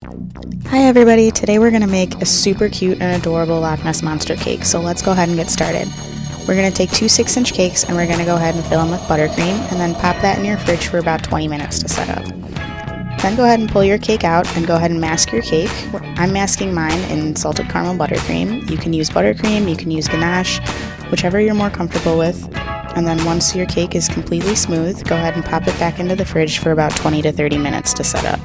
Hi everybody, today we're going to make a super cute and adorable Loch Ness monster cake, so let's go ahead and get started. We're going to take two 6-inch cakes and we're going to go ahead and fill them with buttercream and then pop that in your fridge for about 20 minutes to set up. Then go ahead and pull your cake out and go ahead and mask your cake. I'm masking mine in salted caramel buttercream. You can use buttercream, you can use ganache, whichever you're more comfortable with. And then once your cake is completely smooth, go ahead and pop it back into the fridge for about 20 to 30 minutes to set up.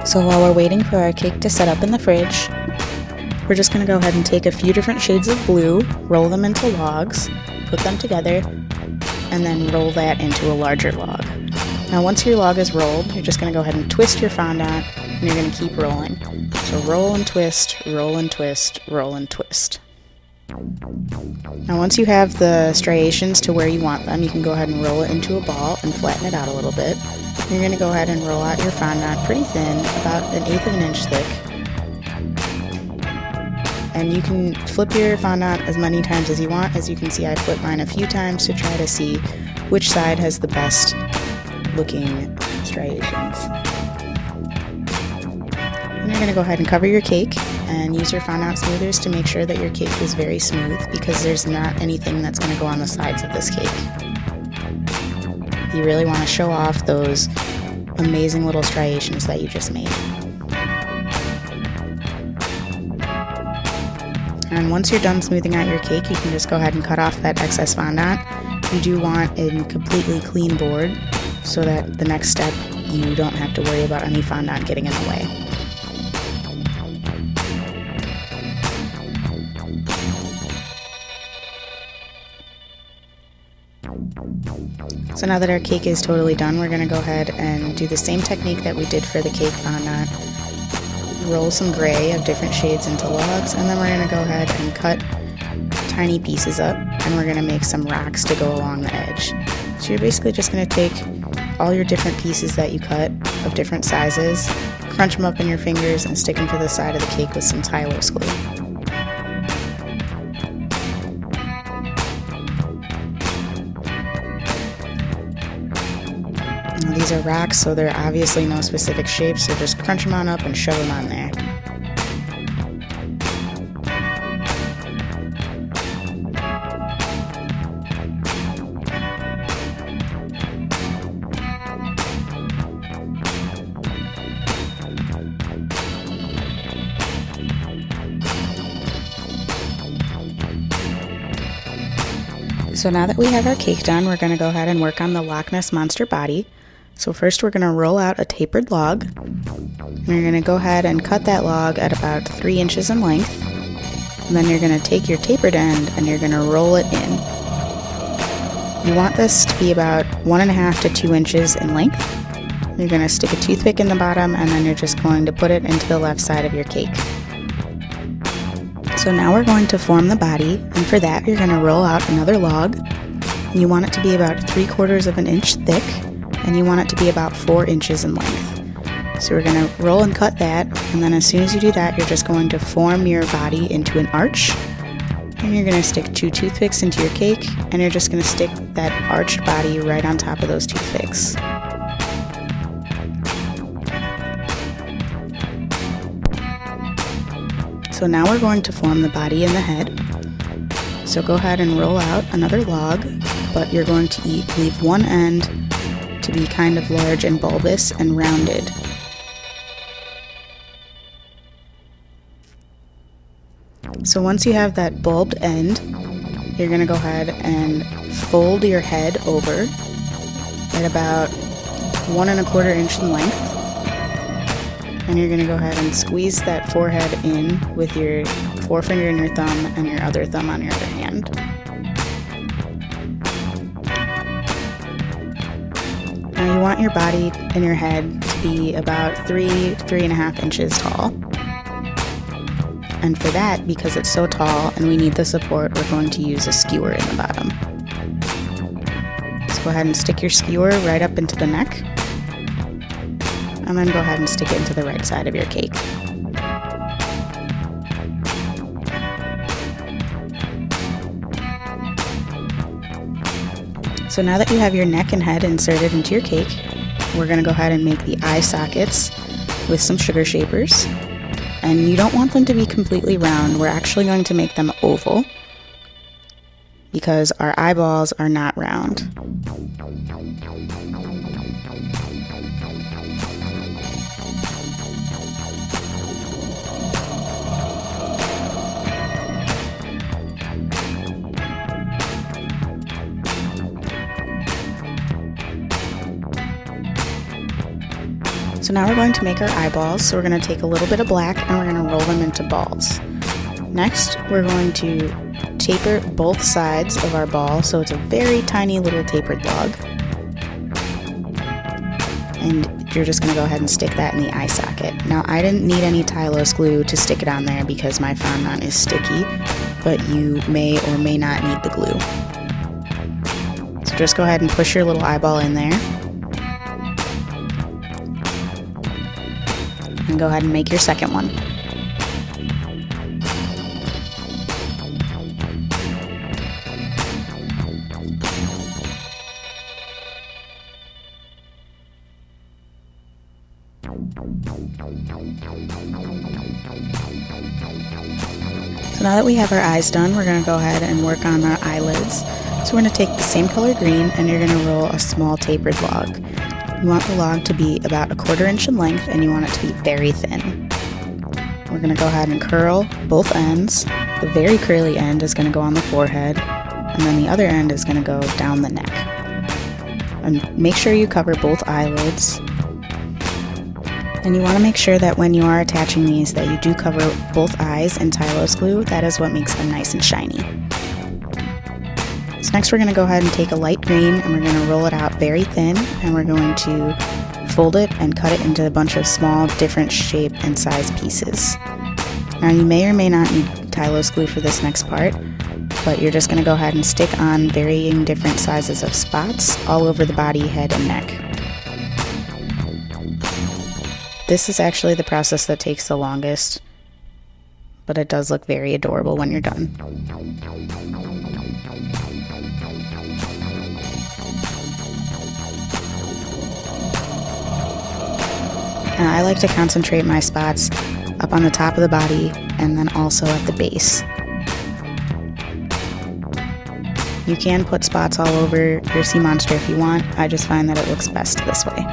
So while we're waiting for our cake to set up in the fridge, we're just going to go ahead and take a few different shades of blue, roll them into logs, put them together, and then roll that into a larger log. Now once your log is rolled, you're just going to go ahead and twist your fondant, and you're going to keep rolling. So roll and twist, roll and twist, roll and twist. Now once you have the striations to where you want them, you can go ahead and roll it into a ball and flatten it out a little bit. You're going to go ahead and roll out your fondant pretty thin, about 1/8 of an inch thick. And you can flip your fondant as many times as you want. As you can see, I flipped mine a few times to try to see which side has the best looking striations. And you're going to go ahead and cover your cake and use your fondant smoothers to make sure that your cake is very smooth, because there's not anything that's going to go on the sides of this cake. You really want to show off those amazing little striations that you just made. And once you're done smoothing out your cake, you can just go ahead and cut off that excess fondant. You do want a completely clean board so that the next step you don't have to worry about any fondant getting in the way. So now that our cake is totally done, we're going to go ahead and do the same technique that we did for the cake fondant. Roll some gray of different shades into logs, and then we're going to go ahead and cut tiny pieces up, and we're going to make some rocks to go along the edge. So you're basically just going to take all your different pieces that you cut of different sizes, crunch them up in your fingers, and stick them to the side of the cake with some Tylose Glue. These are rocks, so they're obviously no specific shape, so just crunch them on up and shove them on there. So now that we have our cake done, we're going to go ahead and work on the Loch Ness monster body. So first we're going to roll out a tapered log, and you're going to go ahead and cut that log at about 3 inches in length, and then you're going to take your tapered end and you're going to roll it in. You want this to be about 1.5 to 2 inches in length. You're going to stick a toothpick in the bottom, and then you're just going to put it into the left side of your cake. So now we're going to form the body, and for that you're going to roll out another log. You want it to be about 3/4 of an inch thick, and you want it to be about 4 inches in length. So we're going to roll and cut that, and then as soon as you do that, you're just going to form your body into an arch, and you're going to stick 2 toothpicks into your cake, and you're just going to stick that arched body right on top of those toothpicks. So now we're going to form the body and the head. So go ahead and roll out another log, but you're going to leave one end to be kind of large and bulbous and rounded. So once you have that bulbed end, you're going to go ahead and fold your head over at about 1.25 inch in length. And you're going to go ahead and squeeze that forehead in with your forefinger and your thumb and your other thumb on your other hand. Now you want your body and your head to be about 3.5 inches tall. And for that, because it's so tall and we need the support, we're going to use a skewer in the bottom. So go ahead and stick your skewer right up into the neck, and then go ahead and stick it into the right side of your cake. So now that you have your neck and head inserted into your cake, we're going to go ahead and make the eye sockets with some sugar shapers. And you don't want them to be completely round. We're actually going to make them oval because our eyeballs are not round. So now we're going to make our eyeballs. So we're going to take a little bit of black and we're going to roll them into balls. Next, we're going to taper both sides of our ball so it's a very tiny little tapered log. And you're just going to go ahead and stick that in the eye socket. Now, I didn't need any Tylose glue to stick it on there because my fondant is sticky, but you may or may not need the glue. So just go ahead and push your little eyeball in there. And go ahead and make your second one. So now that we have our eyes done, we're going to go ahead and work on our eyelids. So we're going to take the same color green and you're going to roll a small tapered log. You want the log to be about 1/4 inch in length and you want it to be very thin. We're going to go ahead and curl both ends. The very curly end is going to go on the forehead and then the other end is going to go down the neck. And make sure you cover both eyelids. And you want to make sure that when you are attaching these that you do cover both eyes in Tylose glue. That is what makes them nice and shiny. So next we're going to go ahead and take a light green and we're going to roll it out very thin and we're going to fold it and cut it into a bunch of small different shape and size pieces. Now you may or may not need Tylose glue for this next part, but you're just going to go ahead and stick on varying different sizes of spots all over the body, head, and neck. This is actually the process that takes the longest, but it does look very adorable when you're done. I like to concentrate my spots up on the top of the body and then also at the base. You can put spots all over your sea monster if you want. I just find that it looks best this way.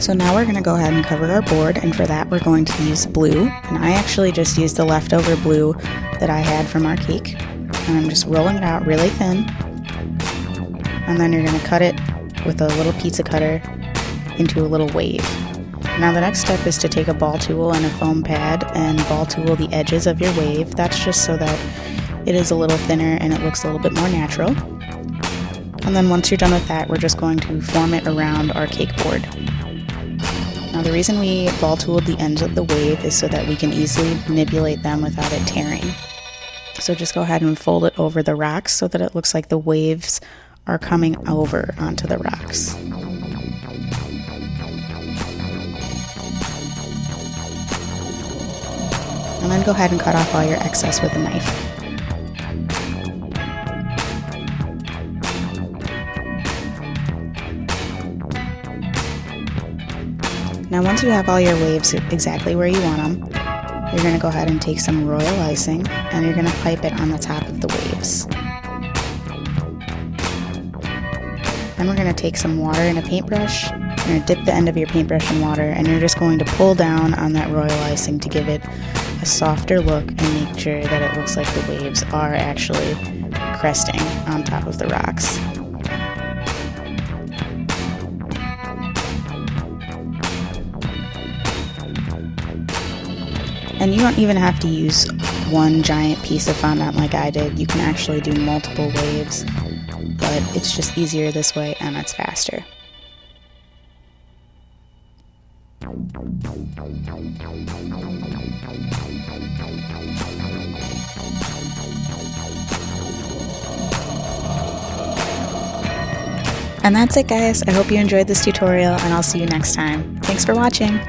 So now we're going to go ahead and cover our board, and for that we're going to use blue. And I actually just used the leftover blue that I had from our cake. And I'm just rolling it out really thin. And then you're going to cut it with a little pizza cutter into a little wave. Now the next step is to take a ball tool and a foam pad and ball tool the edges of your wave. That's just so that it is a little thinner and it looks a little bit more natural. And then once you're done with that, we're just going to form it around our cake board. Now the reason we ball tooled the ends of the wave is so that we can easily manipulate them without it tearing. So just go ahead and fold it over the rocks so that it looks like the waves are coming over onto the rocks. And then go ahead and cut off all your excess with a knife. Now once you have all your waves exactly where you want them, you're going to go ahead and take some royal icing and you're going to pipe it on the top of the waves. Then we're going to take some water and a paintbrush. You're going to dip the end of your paintbrush in water and you're just going to pull down on that royal icing to give it a softer look and make sure that it looks like the waves are actually cresting on top of the rocks. And you don't even have to use one giant piece of fondant like I did. You can actually do multiple waves, but it's just easier this way and it's faster. And that's it, guys. I hope you enjoyed this tutorial and I'll see you next time. Thanks for watching.